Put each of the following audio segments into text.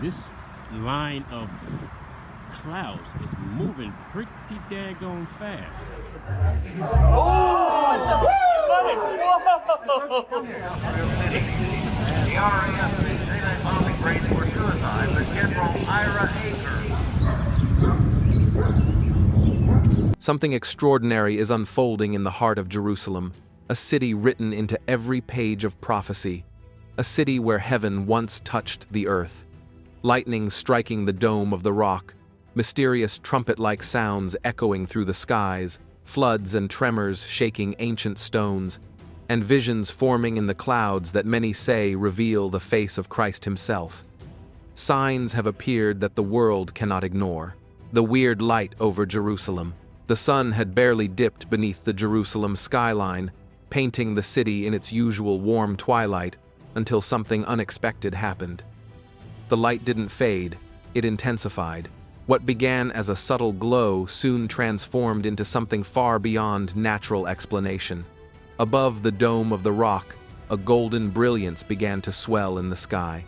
this line of clouds is moving pretty daggone fast. The RAF may say that bombing rates were suicide, but General Ira Aker. Something extraordinary is unfolding in the heart of Jerusalem, a city written into every page of prophecy, a city where heaven once touched the earth. Lightning striking the dome of the rock, mysterious trumpet-like sounds echoing through the skies, floods and tremors shaking ancient stones, and visions forming in the clouds that many say reveal the face of Christ himself. Signs have appeared that the world cannot ignore. The weird light over Jerusalem. The sun had barely dipped beneath the Jerusalem skyline, painting the city in its usual warm twilight, until something unexpected happened. The light didn't fade, it intensified. What began as a subtle glow soon transformed into something far beyond natural explanation. Above the dome of the rock, a golden brilliance began to swell in the sky.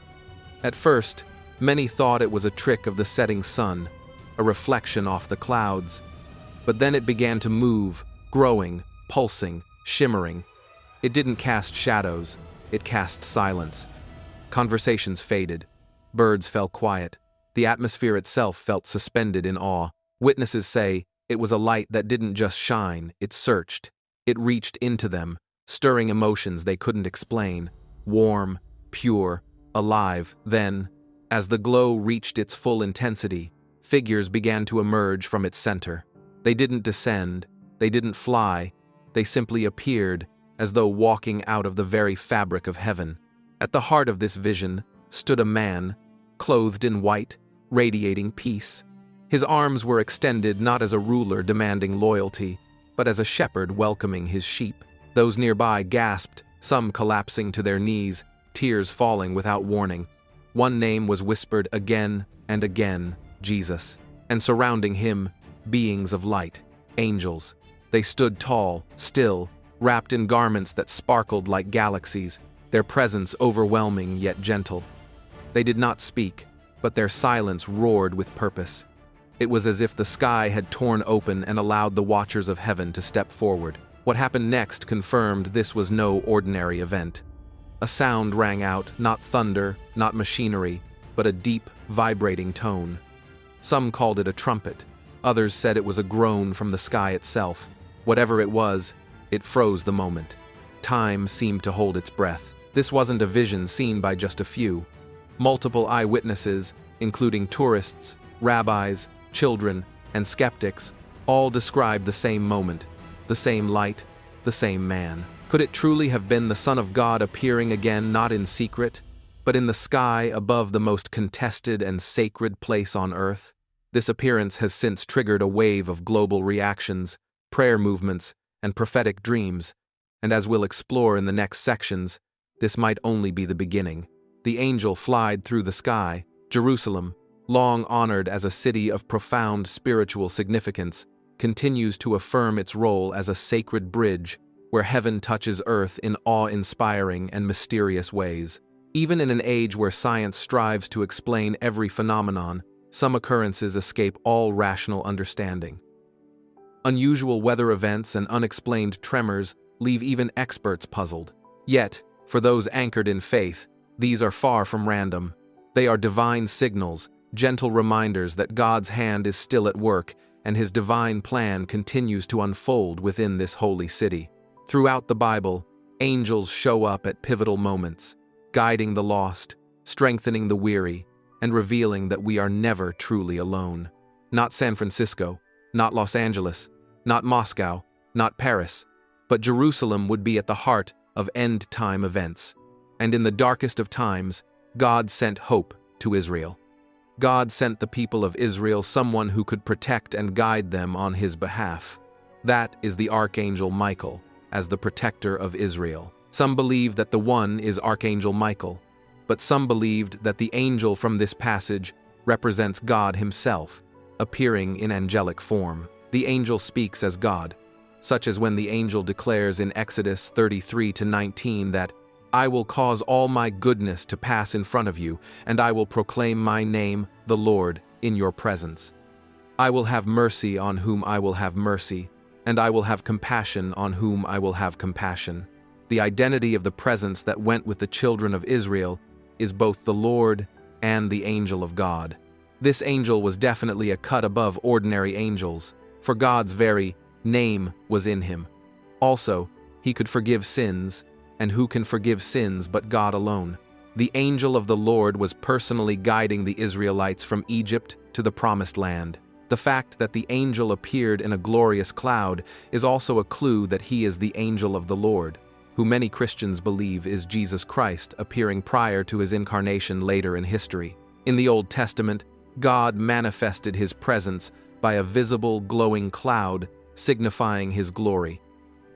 At first, many thought it was a trick of the setting sun, a reflection off the clouds. But then it began to move, growing, pulsing, shimmering. It didn't cast shadows, it cast silence. Conversations faded. Birds fell quiet. The atmosphere itself felt suspended in awe. Witnesses say it was a light that didn't just shine, it searched. It reached into them, stirring emotions they couldn't explain. Warm, pure, alive. Then, as the glow reached its full intensity, figures began to emerge from its center. They didn't descend, they didn't fly, they simply appeared, as though walking out of the very fabric of heaven. At the heart of this vision stood a man, clothed in white, radiating peace. His arms were extended not as a ruler demanding loyalty, but as a shepherd welcoming his sheep. Those nearby gasped, some collapsing to their knees, tears falling without warning. One name was whispered again and again, Jesus, and surrounding him, beings of light, angels. They stood tall, still, wrapped in garments that sparkled like galaxies, their presence overwhelming yet gentle. They did not speak, but their silence roared with purpose. It was as if the sky had torn open and allowed the watchers of heaven to step forward. What happened next confirmed this was no ordinary event. A sound rang out, not thunder, not machinery, but a deep, vibrating tone. Some called it a trumpet. Others said it was a groan from the sky itself. Whatever it was, it froze the moment. Time seemed to hold its breath. This wasn't a vision seen by just a few. Multiple eyewitnesses, including tourists, rabbis, children, and skeptics, all described the same moment, the same light, the same man. Could it truly have been the Son of God appearing again, not in secret, but in the sky above the most contested and sacred place on earth? This appearance has since triggered a wave of global reactions, prayer movements, and prophetic dreams, and as we'll explore in the next sections, this might only be the beginning. The angel flied through the sky. Jerusalem, long honored as a city of profound spiritual significance, continues to affirm its role as a sacred bridge where heaven touches earth in awe-inspiring and mysterious ways. Even in an age where science strives to explain every phenomenon, some occurrences escape all rational understanding. Unusual weather events and unexplained tremors leave even experts puzzled. Yet, for those anchored in faith, these are far from random. They are divine signals, gentle reminders that God's hand is still at work and his divine plan continues to unfold within this holy city. Throughout the Bible, angels show up at pivotal moments, guiding the lost, strengthening the weary, and revealing that we are never truly alone. Not San Francisco, not Los Angeles, not Moscow, not Paris, but Jerusalem would be at the heart of end-time events. And in the darkest of times, God sent hope to Israel. God sent the people of Israel someone who could protect and guide them on his behalf. That is the Archangel Michael, as the protector of Israel. Some believe that the one is Archangel Michael, but some believed that the angel from this passage represents God himself, appearing in angelic form. The angel speaks as God, such as when the angel declares in Exodus 33-19 that I will cause all my goodness to pass in front of you, and I will proclaim my name, the Lord, in your presence. I will have mercy on whom I will have mercy, and I will have compassion on whom I will have compassion. The identity of the presence that went with the children of Israel is both the Lord and the angel of God. This angel was definitely a cut above ordinary angels, for God's very name was in him. Also, he could forgive sins, and who can forgive sins but God alone? The angel of the Lord was personally guiding the Israelites from Egypt to the Promised Land. The fact that the angel appeared in a glorious cloud is also a clue that he is the angel of the Lord, who many Christians believe is Jesus Christ appearing prior to his incarnation later in history. In the Old Testament, God manifested his presence by a visible glowing cloud signifying his glory.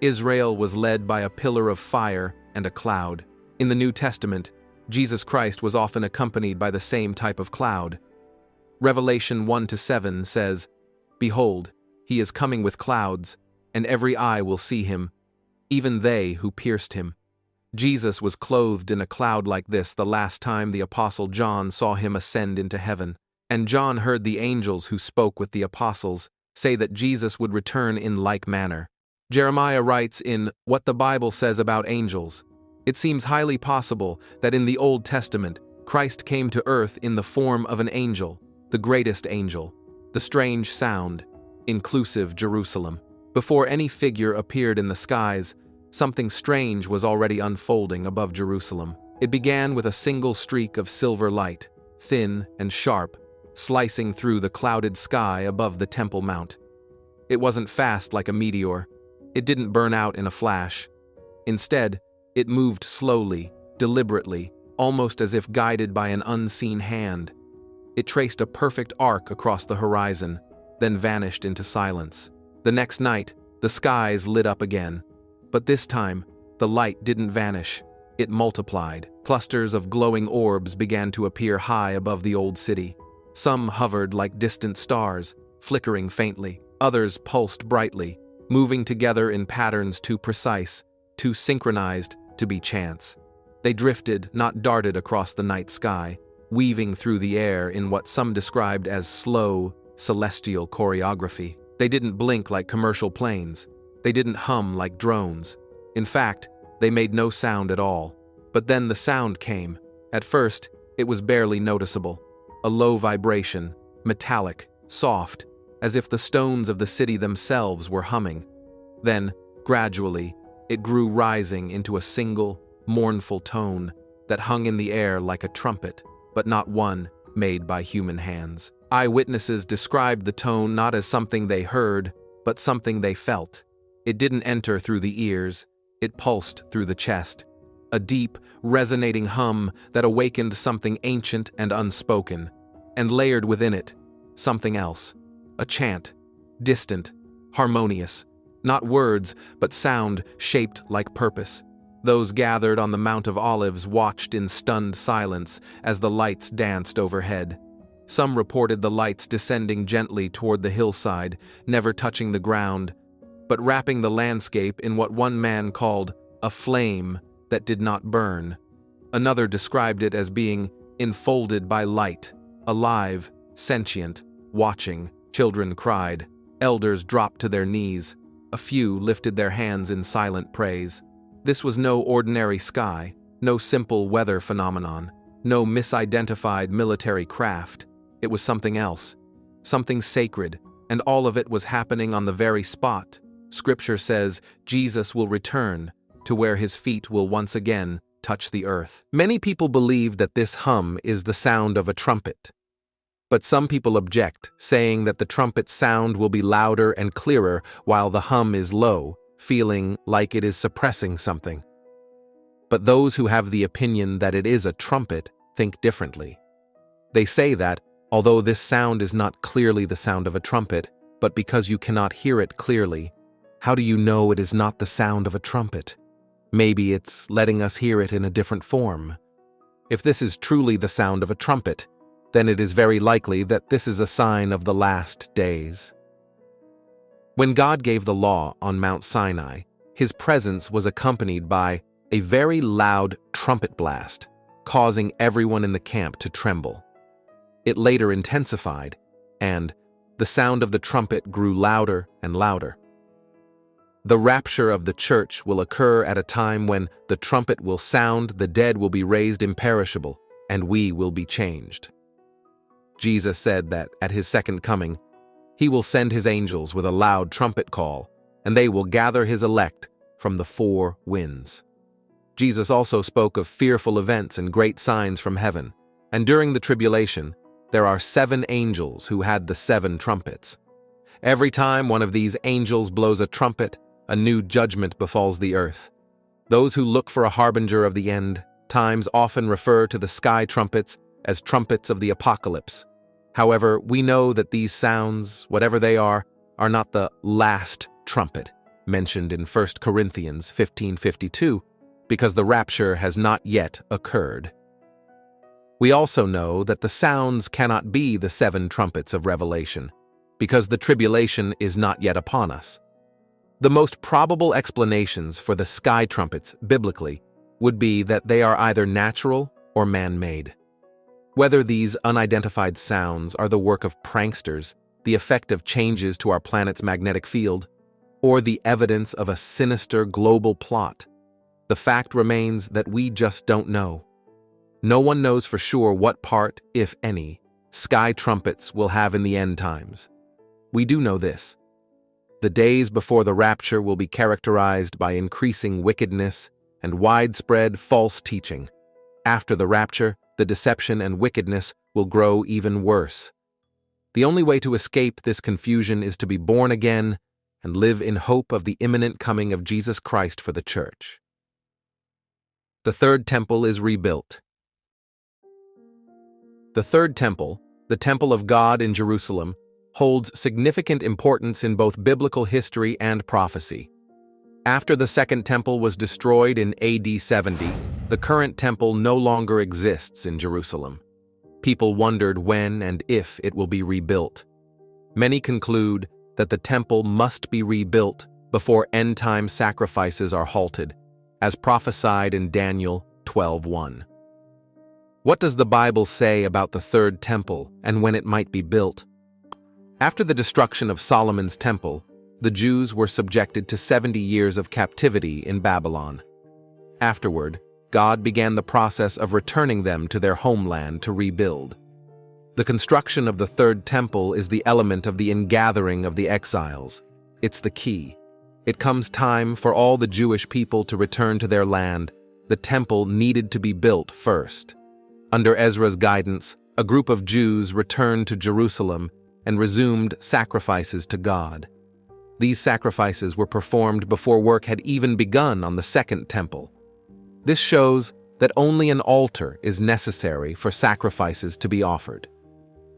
Israel was led by a pillar of fire and a cloud. In the New Testament, Jesus Christ was often accompanied by the same type of cloud. Revelation 1-7 says, "Behold, he is coming with clouds, and every eye will see him, even they who pierced him." Jesus was clothed in a cloud like this the last time the Apostle John saw him ascend into heaven. And John heard the angels who spoke with the apostles say that Jesus would return in like manner. Jeremiah writes in What the Bible Says About Angels, "It seems highly possible that in the Old Testament, Christ came to earth in the form of an angel, the greatest angel, the strange sound, inclusive Jerusalem." Before any figure appeared in the skies, something strange was already unfolding above Jerusalem. It began with a single streak of silver light, thin and sharp, slicing through the clouded sky above the Temple Mount. It wasn't fast like a meteor. It didn't burn out in a flash. Instead, it moved slowly, deliberately, almost as if guided by an unseen hand. It traced a perfect arc across the horizon, then vanished into silence. The next night, the skies lit up again. But this time, the light didn't vanish. It multiplied. Clusters of glowing orbs began to appear high above the old city. Some hovered like distant stars, flickering faintly. Others pulsed brightly, moving together in patterns too precise, too synchronized to be chance. They drifted, not darted across the night sky, weaving through the air in what some described as slow, celestial choreography. They didn't blink like commercial planes. They didn't hum like drones. In fact, they made no sound at all. But then the sound came. At first, it was barely noticeable. A low vibration, metallic, soft, as if the stones of the city themselves were humming. Then, gradually, it grew, rising into a single, mournful tone that hung in the air like a trumpet, but not one made by human hands. Eyewitnesses described the tone not as something they heard, but something they felt. It didn't enter through the ears, it pulsed through the chest. A deep, resonating hum that awakened something ancient and unspoken, and layered within it something else. A chant, distant, harmonious, not words, but sound shaped like purpose. Those gathered on the Mount of Olives watched in stunned silence as the lights danced overhead. Some reported the lights descending gently toward the hillside, never touching the ground, but wrapping the landscape in what one man called a flame that did not burn. Another described it as being enfolded by light, alive, sentient, watching. Children cried. Elders dropped to their knees. A few lifted their hands in silent praise. This was no ordinary sky, no simple weather phenomenon, no misidentified military craft. It was something else, something sacred, and all of it was happening on the very spot. Scripture says Jesus will return to where his feet will once again touch the earth. Many people believe that this hum is the sound of a trumpet. But some people object, saying that the trumpet's sound will be louder and clearer while the hum is low, feeling like it is suppressing something. But those who have the opinion that it is a trumpet think differently. They say that, although this sound is not clearly the sound of a trumpet, but because you cannot hear it clearly, how do you know it is not the sound of a trumpet? Maybe it's letting us hear it in a different form. If this is truly the sound of a trumpet, then it is very likely that this is a sign of the last days. When God gave the law on Mount Sinai, his presence was accompanied by a very loud trumpet blast, causing everyone in the camp to tremble. It later intensified, and the sound of the trumpet grew louder and louder. The rapture of the church will occur at a time when the trumpet will sound, the dead will be raised imperishable, and we will be changed. Jesus said that at his second coming, he will send his angels with a loud trumpet call, and they will gather his elect from the four winds. Jesus also spoke of fearful events and great signs from heaven, and during the tribulation, there are 7 angels who had the 7 trumpets. Every time one of these angels blows a trumpet, a new judgment befalls the earth. Those who look for a harbinger of the end times often refer to the sky trumpets as trumpets of the apocalypse. However, we know that these sounds, whatever they are not the last trumpet mentioned in 1 Corinthians 15:52, because the rapture has not yet occurred. We also know that the sounds cannot be the 7 trumpets of Revelation, because the tribulation is not yet upon us. The most probable explanations for the sky trumpets, biblically, would be that they are either natural or man-made. Whether these unidentified sounds are the work of pranksters, the effect of changes to our planet's magnetic field, or the evidence of a sinister global plot, the fact remains that we just don't know. No one knows for sure what part, if any, sky trumpets will have in the end times. We do know this. The days before the rapture will be characterized by increasing wickedness and widespread false teaching. After the rapture, the deception and wickedness will grow even worse. The only way to escape this confusion is to be born again and live in hope of the imminent coming of Jesus Christ for the church. The third temple is rebuilt. The third temple, the temple of God in Jerusalem, holds significant importance in both biblical history and prophecy. After the second temple was destroyed in AD 70, the current temple no longer exists in Jerusalem. People wondered when and if it will be rebuilt. Many conclude that the temple must be rebuilt before end-time sacrifices are halted, as prophesied in Daniel 12:1. What does the Bible say about the third temple and when it might be built? After the destruction of Solomon's temple, the Jews were subjected to 70 years of captivity in Babylon. Afterward, God began the process of returning them to their homeland to rebuild. The construction of the third temple is the element of the ingathering of the exiles. It's the key. It comes time for all the Jewish people to return to their land. The temple needed to be built first. Under Ezra's guidance, a group of Jews returned to Jerusalem and resumed sacrifices to God. These sacrifices were performed before work had even begun on the second temple. This shows that only an altar is necessary for sacrifices to be offered.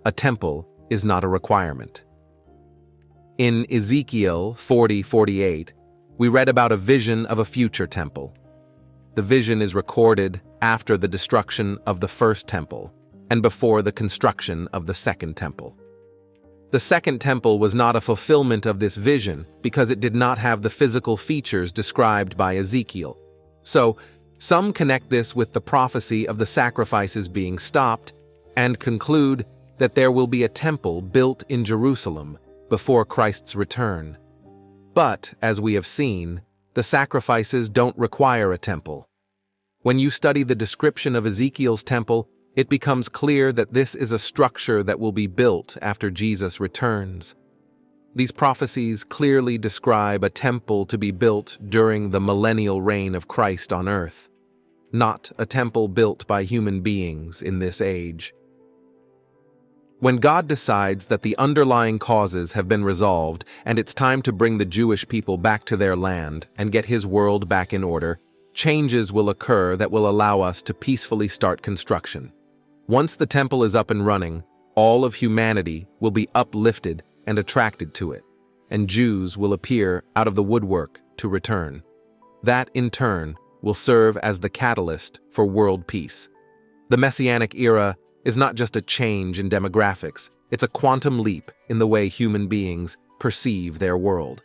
A temple is not a requirement. In Ezekiel 40:48, we read about a vision of a future temple. The vision is recorded after the destruction of the first temple and before the construction of the second temple. The second temple was not a fulfillment of this vision because it did not have the physical features described by Ezekiel. So, some connect this with the prophecy of the sacrifices being stopped and conclude that there will be a temple built in Jerusalem before Christ's return. But, as we have seen, the sacrifices don't require a temple. When you study the description of Ezekiel's temple, it becomes clear that this is a structure that will be built after Jesus returns. These prophecies clearly describe a temple to be built during the millennial reign of Christ on earth, not a temple built by human beings in this age. When God decides that the underlying causes have been resolved and it's time to bring the Jewish people back to their land and get His world back in order, changes will occur that will allow us to peacefully start construction. Once the temple is up and running, all of humanity will be uplifted and attracted to it, and Jews will appear out of the woodwork to return. That, in turn, will serve as the catalyst for world peace. The Messianic era is not just a change in demographics, it's a quantum leap in the way human beings perceive their world.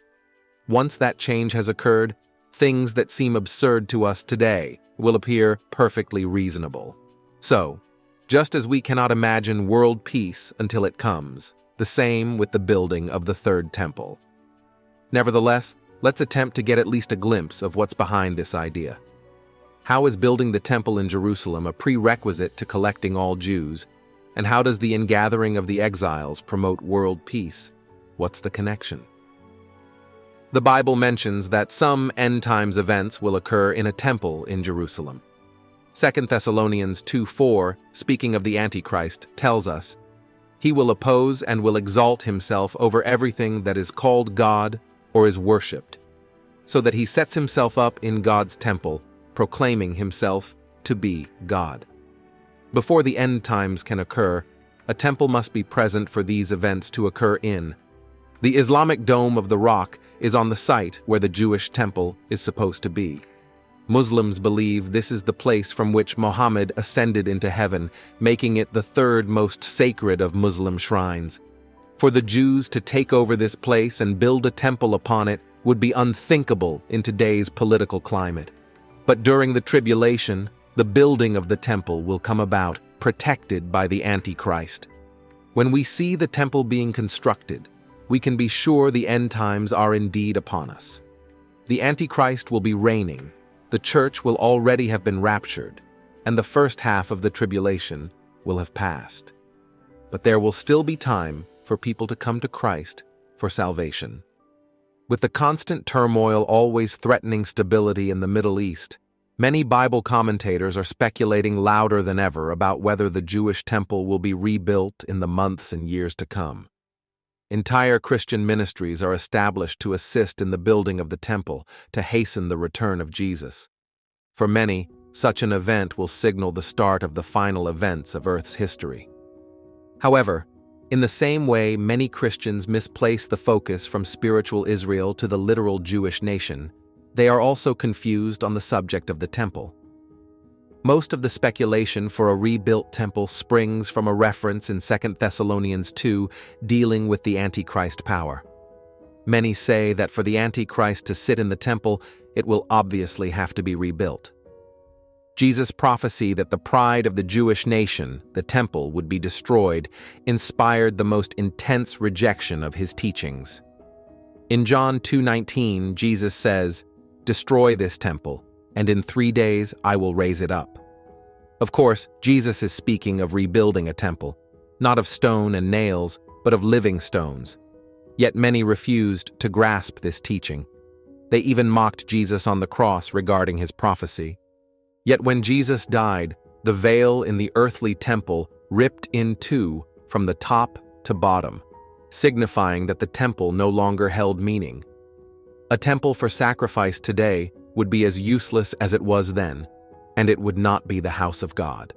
Once that change has occurred, things that seem absurd to us today will appear perfectly reasonable. So, just as we cannot imagine world peace until it comes, the same with the building of the third temple. Nevertheless, let's attempt to get at least a glimpse of what's behind this idea. How is building the temple in Jerusalem a prerequisite to collecting all Jews? And how does the ingathering of the exiles promote world peace? What's the connection? The Bible mentions that some end-times events will occur in a temple in Jerusalem. 2 Thessalonians 2:4, speaking of the Antichrist, tells us, "He will oppose and will exalt himself over everything that is called God or is worshipped, so that he sets himself up in God's temple, proclaiming himself to be God." Before the end times can occur, a temple must be present for these events to occur in. The Islamic Dome of the Rock is on the site where the Jewish temple is supposed to be. Muslims believe this is the place from which Muhammad ascended into heaven, making it the third most sacred of Muslim shrines. For the Jews to take over this place and build a temple upon it would be unthinkable in today's political climate. But during the tribulation, the building of the temple will come about, protected by the Antichrist. When we see the temple being constructed, we can be sure the end times are indeed upon us. The Antichrist will be reigning, the church will already have been raptured, and the first half of the tribulation will have passed. But there will still be time for people to come to Christ for salvation. With the constant turmoil always threatening stability in the Middle East, many Bible commentators are speculating louder than ever about whether the Jewish temple will be rebuilt in the months and years to come. Entire Christian ministries are established to assist in the building of the temple, to hasten the return of Jesus. For many, such an event will signal the start of the final events of Earth's history. However, in the same way many Christians misplace the focus from spiritual Israel to the literal Jewish nation, they are also confused on the subject of the temple. Most of the speculation for a rebuilt temple springs from a reference in 2 Thessalonians 2 dealing with the Antichrist power. Many say that for the Antichrist to sit in the temple, it will obviously have to be rebuilt. Jesus' prophecy that the pride of the Jewish nation, the temple, would be destroyed, inspired the most intense rejection of his teachings. In John 2:19, Jesus says, "Destroy this temple, and in 3 days I will raise it up." Of course, Jesus is speaking of rebuilding a temple, not of stone and nails, but of living stones. Yet many refused to grasp this teaching. They even mocked Jesus on the cross regarding his prophecy. Yet when Jesus died, the veil in the earthly temple ripped in two from the top to bottom, signifying that the temple no longer held meaning. A temple for sacrifice today would be as useless as it was then, and it would not be the house of God.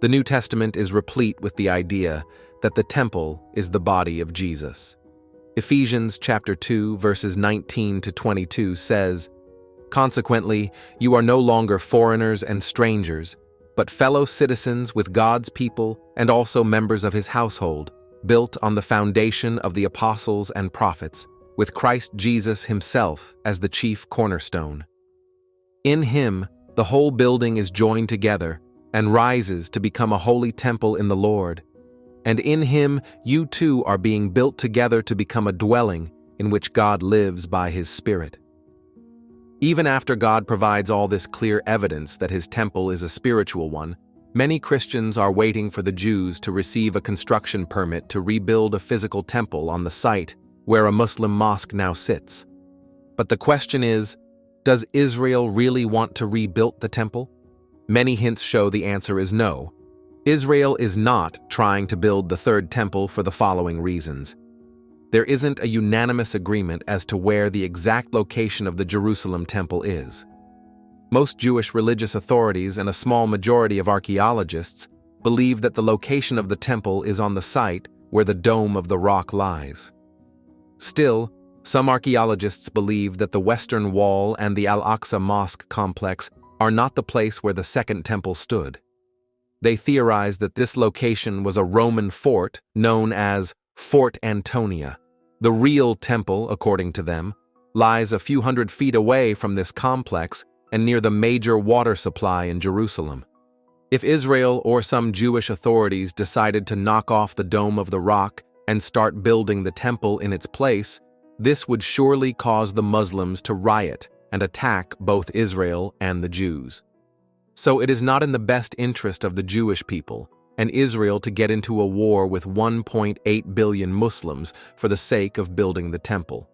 The New Testament is replete with the idea that the temple is the body of Jesus. Ephesians chapter 2, verses 19 to 22 says, "Consequently, you are no longer foreigners and strangers, but fellow citizens with God's people and also members of his household, built on the foundation of the apostles and prophets, with Christ Jesus himself as the chief cornerstone. In him, the whole building is joined together and rises to become a holy temple in the Lord. And in him, you too are being built together to become a dwelling in which God lives by his Spirit." Even after God provides all this clear evidence that his temple is a spiritual one, many Christians are waiting for the Jews to receive a construction permit to rebuild a physical temple on the site where a Muslim mosque now sits. But the question is, does Israel really want to rebuild the temple? Many hints show the answer is no. Israel is not trying to build the third temple for the following reasons. There isn't a unanimous agreement as to where the exact location of the Jerusalem temple is. Most Jewish religious authorities and a small majority of archaeologists believe that the location of the temple is on the site where the Dome of the Rock lies. Still, some archaeologists believe that the Western Wall and the Al-Aqsa Mosque complex are not the place where the Second Temple stood. They theorize that this location was a Roman fort known as Fort Antonia. The real temple, according to them, lies a few hundred feet away from this complex and near the major water supply in Jerusalem. If Israel or some Jewish authorities decided to knock off the Dome of the Rock and start building the temple in its place, this would surely cause the Muslims to riot and attack both Israel and the Jews. So it is not in the best interest of the Jewish people and Israel to get into a war with 1.8 billion Muslims for the sake of building the temple.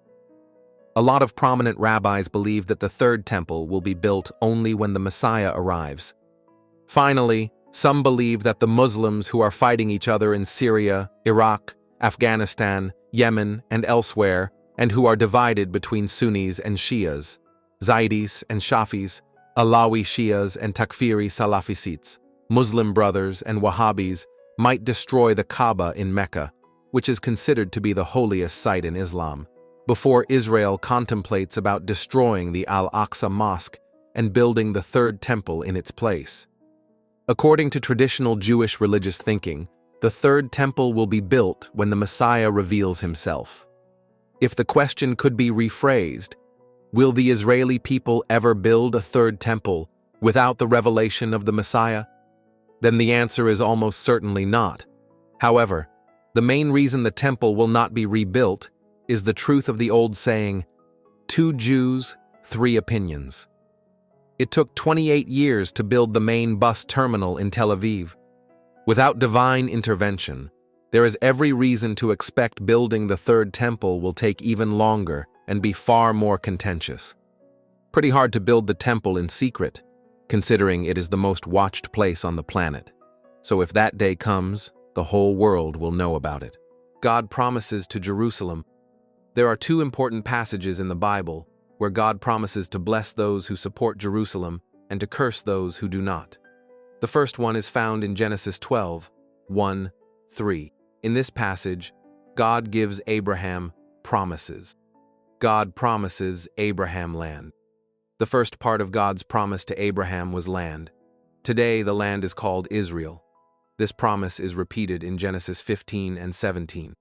A lot of prominent rabbis believe that the third temple will be built only when the Messiah arrives. Finally, some believe that the Muslims who are fighting each other in Syria, Iraq, Afghanistan, Yemen, and elsewhere, and who are divided between Sunnis and Shias, Zaydis and Shafis, Alawi Shias and Takfiri Salafisites, Muslim Brothers and Wahhabis, might destroy the Kaaba in Mecca, which is considered to be the holiest site in Islam, before Israel contemplates about destroying the Al-Aqsa Mosque and building the third temple in its place. According to traditional Jewish religious thinking, the third temple will be built when the Messiah reveals himself. If the question could be rephrased, will the Israeli people ever build a third temple without the revelation of the Messiah? Then the answer is almost certainly not. However, the main reason the temple will not be rebuilt is the truth of the old saying, 2 Jews, 3 opinions. It took 28 years to build the main bus terminal in Tel Aviv. Without divine intervention, there is every reason to expect building the third temple will take even longer and be far more contentious. Pretty hard to build the temple in secret, considering it is the most watched place on the planet. So if that day comes, the whole world will know about it. God promises to Jerusalem. There are 2 important passages in the Bible where God promises to bless those who support Jerusalem and to curse those who do not. The first one is found in Genesis 12, 1-3. In this passage, God gives Abraham promises. God promises Abraham land. The first part of God's promise to Abraham was land. Today, the land is called Israel. This promise is repeated in Genesis 15 and 17.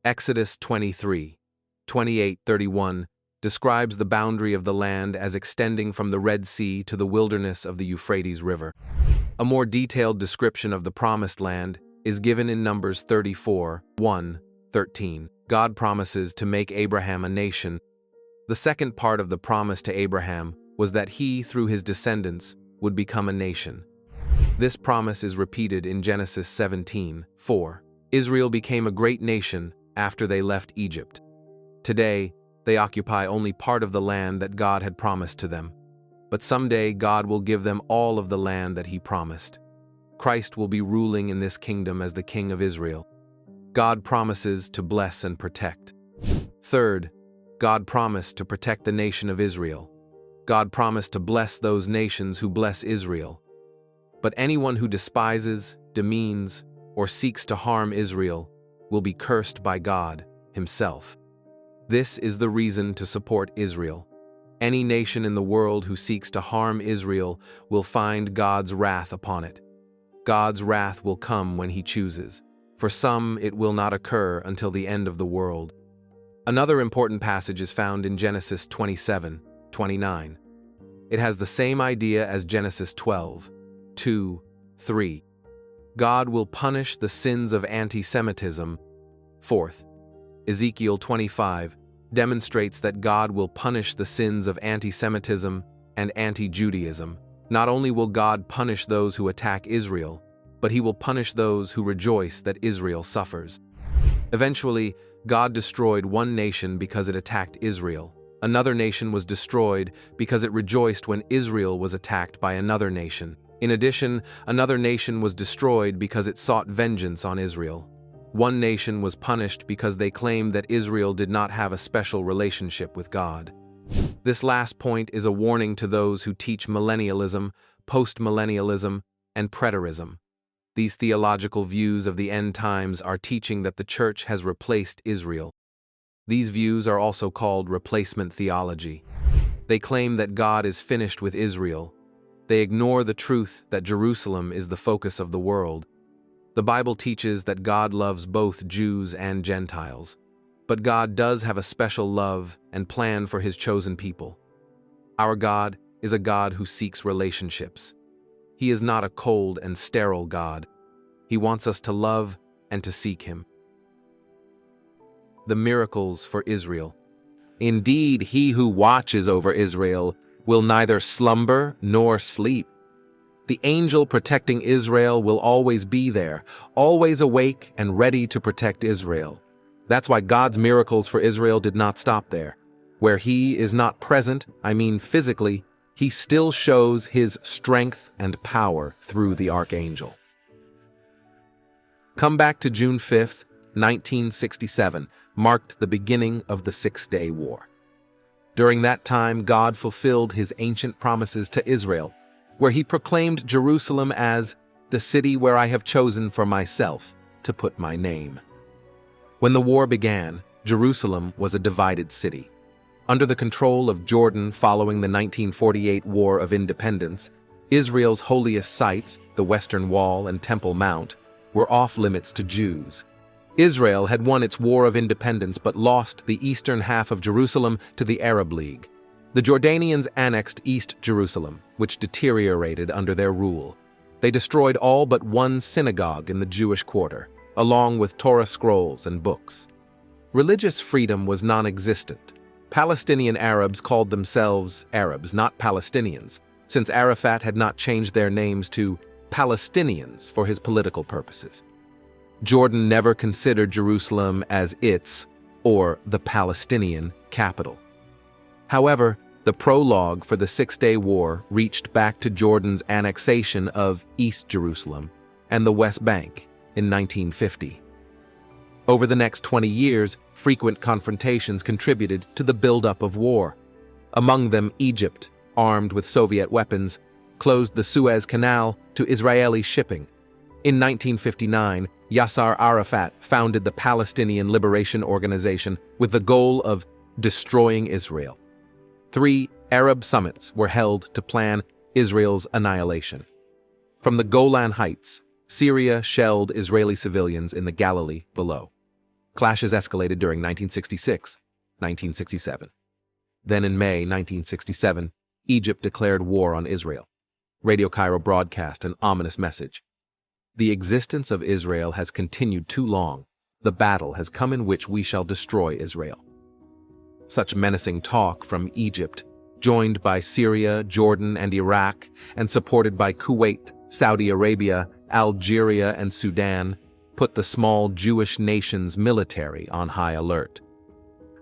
Exodus 23, 28-31 describes the boundary of the land as extending from the Red Sea to the wilderness of the Euphrates River. A more detailed description of the Promised Land is given in Numbers 34, 1-13. God promises to make Abraham a nation. The second part of the promise to Abraham was that he, through his descendants, would become a nation. This promise is repeated in Genesis 17, 4. Israel became a great nation after they left Egypt. Today, they occupy only part of the land that God had promised to them. But someday God will give them all of the land that he promised. Christ will be ruling in this kingdom as the King of Israel. God promises to bless and protect. Third, God promised to protect the nation of Israel. God promised to bless those nations who bless Israel. But anyone who despises, demeans, or seeks to harm Israel will be cursed by God himself. This is the reason to support Israel. Any nation in the world who seeks to harm Israel will find God's wrath upon it. God's wrath will come when he chooses. For some, it will not occur until the end of the world. Another important passage is found in Genesis 27, 29. It has the same idea as Genesis 12, 2, 3. God will punish the sins of anti-Semitism. Fourth, Ezekiel 25 demonstrates that God will punish the sins of anti-Semitism and anti-Judaism. Not only will God punish those who attack Israel, but he will punish those who rejoice that Israel suffers. Eventually, God destroyed one nation because it attacked Israel. Another nation was destroyed because it rejoiced when Israel was attacked by another nation. In addition, another nation was destroyed because it sought vengeance on Israel. One nation was punished because they claimed that Israel did not have a special relationship with God. This last point is a warning to those who teach millennialism, postmillennialism, and preterism. These theological views of the end times are teaching that the church has replaced Israel. These views are also called replacement theology. They claim that God is finished with Israel. They ignore the truth that Jerusalem is the focus of the world. The Bible teaches that God loves both Jews and Gentiles. But God does have a special love and plan for His chosen people. Our God is a God who seeks relationships. He is not a cold and sterile God. He wants us to love and to seek Him. The miracles for Israel. Indeed, He who watches over Israel will neither slumber nor sleep. The angel protecting Israel will always be there, always awake and ready to protect Israel. That's why God's miracles for Israel did not stop there. Where He is not present, I mean physically, He still shows His strength and power through the archangel. Come back to June 5th, 1967, marked the beginning of the Six-Day War. During that time, God fulfilled His ancient promises to Israel, where He proclaimed Jerusalem as the city where I have chosen for myself to put my name. When the war began, Jerusalem was a divided city. Under the control of Jordan following the 1948 War of Independence, Israel's holiest sites, the Western Wall and Temple Mount, were off-limits to Jews. Israel had won its War of Independence but lost the eastern half of Jerusalem to the Arab League. The Jordanians annexed East Jerusalem, which deteriorated under their rule. They destroyed all but one synagogue in the Jewish quarter, along with Torah scrolls and books. Religious freedom was non-existent. Palestinian Arabs called themselves Arabs, not Palestinians, since Arafat had not changed their names to Palestinians for his political purposes. Jordan never considered Jerusalem as its, or the Palestinian, capital. However, the prologue for the Six-Day War reached back to Jordan's annexation of East Jerusalem and the West Bank in 1950. Over the next 20 years, frequent confrontations contributed to the buildup of war. Among them, Egypt, armed with Soviet weapons, closed the Suez Canal to Israeli shipping. In 1959, Yasser Arafat founded the Palestinian Liberation Organization with the goal of destroying Israel. 3 Arab summits were held to plan Israel's annihilation. From the Golan Heights, Syria shelled Israeli civilians in the Galilee below. Clashes escalated during 1966, 1967. Then in May 1967, Egypt declared war on Israel. Radio Cairo broadcast an ominous message. The existence of Israel has continued too long. The battle has come in which we shall destroy Israel. Such menacing talk from Egypt, joined by Syria, Jordan, and Iraq, and supported by Kuwait, Saudi Arabia, Algeria, and Sudan, put the small Jewish nation's military on high alert.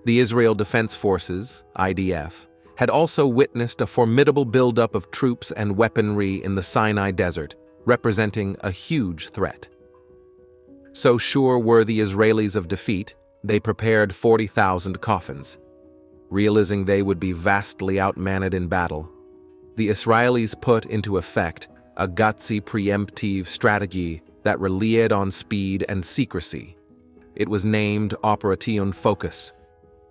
The Israel Defense Forces, IDF, had also witnessed a formidable buildup of troops and weaponry in the Sinai Desert, representing a huge threat. So sure were the Israelis of defeat, they prepared 40,000 coffins. Realizing they would be vastly outmanned in battle, the Israelis put into effect a gutsy preemptive strategy that relied on speed and secrecy. It was named Operation Focus.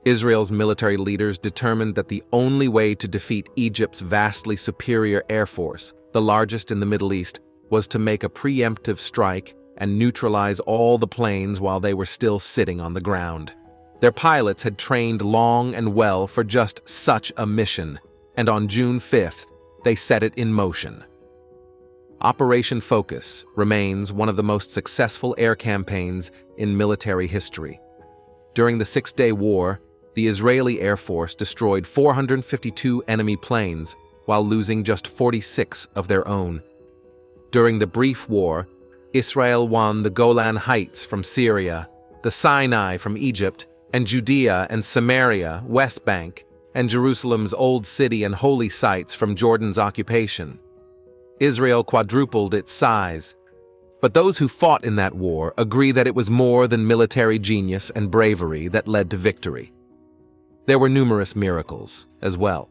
Israel's military leaders determined that the only way to defeat Egypt's vastly superior air force, the largest in the Middle East, was to make a preemptive strike and neutralize all the planes while they were still sitting on the ground. Their pilots had trained long and well for just such a mission, and on June 5th, they set it in motion. Operation Focus remains one of the most successful air campaigns in military history. During the Six-Day War, the Israeli Air Force destroyed 452 enemy planes while losing just 46 of their own. During the brief war, Israel won the Golan Heights from Syria, the Sinai from Egypt, and Judea and Samaria, West Bank, and Jerusalem's Old City and holy sites from Jordan's occupation. Israel quadrupled its size. But those who fought in that war agree that it was more than military genius and bravery that led to victory. There were numerous miracles as well.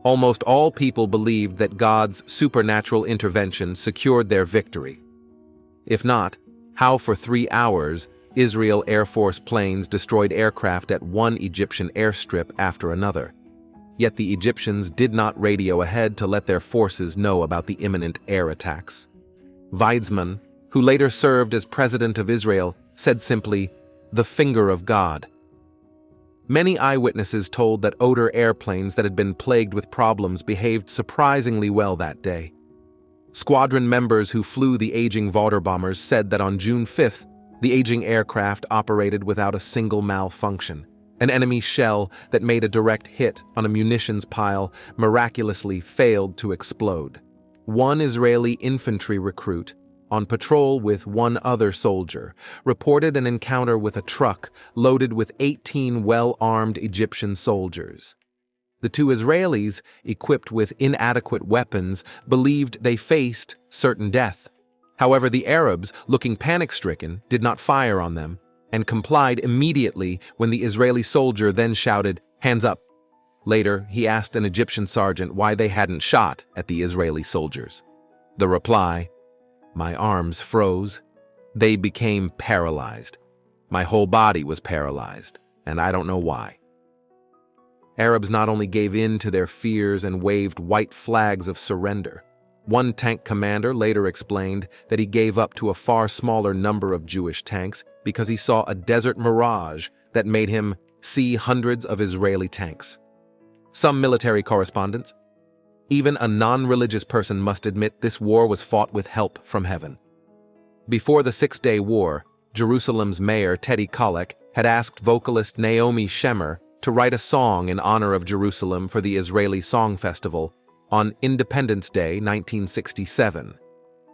Almost all people believed that God's supernatural intervention secured their victory. If not, how for 3 hours Israel Air Force planes destroyed aircraft at one Egyptian airstrip after another. Yet the Egyptians did not radio ahead to let their forces know about the imminent air attacks. Weizmann, who later served as president of Israel, said simply, "The finger of God," Many eyewitnesses told that odor airplanes that had been plagued with problems behaved surprisingly well that day. Squadron members who flew the aging Vaughter bombers said that on June 5th, the aging aircraft operated without a single malfunction. An enemy shell that made a direct hit on a munitions pile miraculously failed to explode. One Israeli infantry recruit, on patrol with one other soldier, reported an encounter with a truck loaded with 18 well-armed Egyptian soldiers. The two Israelis, equipped with inadequate weapons, believed they faced certain death. However, the Arabs, looking panic-stricken, did not fire on them and complied immediately when the Israeli soldier then shouted, "Hands up." Later, he asked an Egyptian sergeant why they hadn't shot at the Israeli soldiers. The reply, "My arms froze. They became paralyzed. My whole body was paralyzed, and I don't know why." Arabs not only gave in to their fears and waved white flags of surrender. One tank commander later explained that he gave up to a far smaller number of Jewish tanks because he saw a desert mirage that made him see hundreds of Israeli tanks. Some military correspondents, even a non-religious person, must admit this war was fought with help from heaven. Before the Six-Day War, Jerusalem's mayor, Teddy Kollek, had asked vocalist Naomi Shemer to write a song in honor of Jerusalem for the Israeli Song Festival on Independence Day 1967.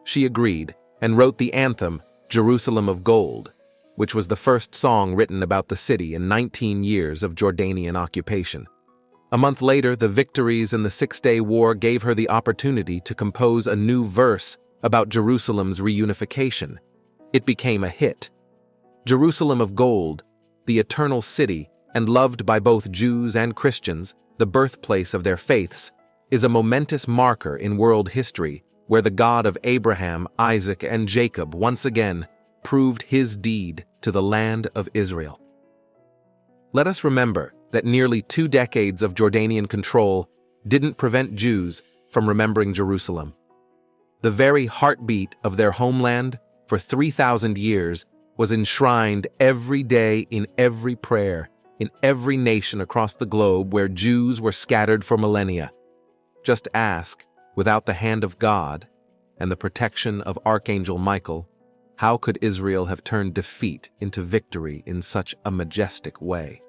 She agreed and wrote the anthem, Jerusalem of Gold, which was the first song written about the city in 19 years of Jordanian occupation. A month later, the victories in the Six-Day War gave her the opportunity to compose a new verse about Jerusalem's reunification. It became a hit. Jerusalem of Gold, the eternal city, and loved by both Jews and Christians, the birthplace of their faiths, is a momentous marker in world history where the God of Abraham, Isaac, and Jacob once again proved his deed to the land of Israel. Let us remember that nearly 2 decades of Jordanian control didn't prevent Jews from remembering Jerusalem. The very heartbeat of their homeland for 3,000 years was enshrined every day in every prayer, in every nation across the globe where Jews were scattered for millennia. Just ask, without the hand of God and the protection of Archangel Michael, how could Israel have turned defeat into victory in such a majestic way?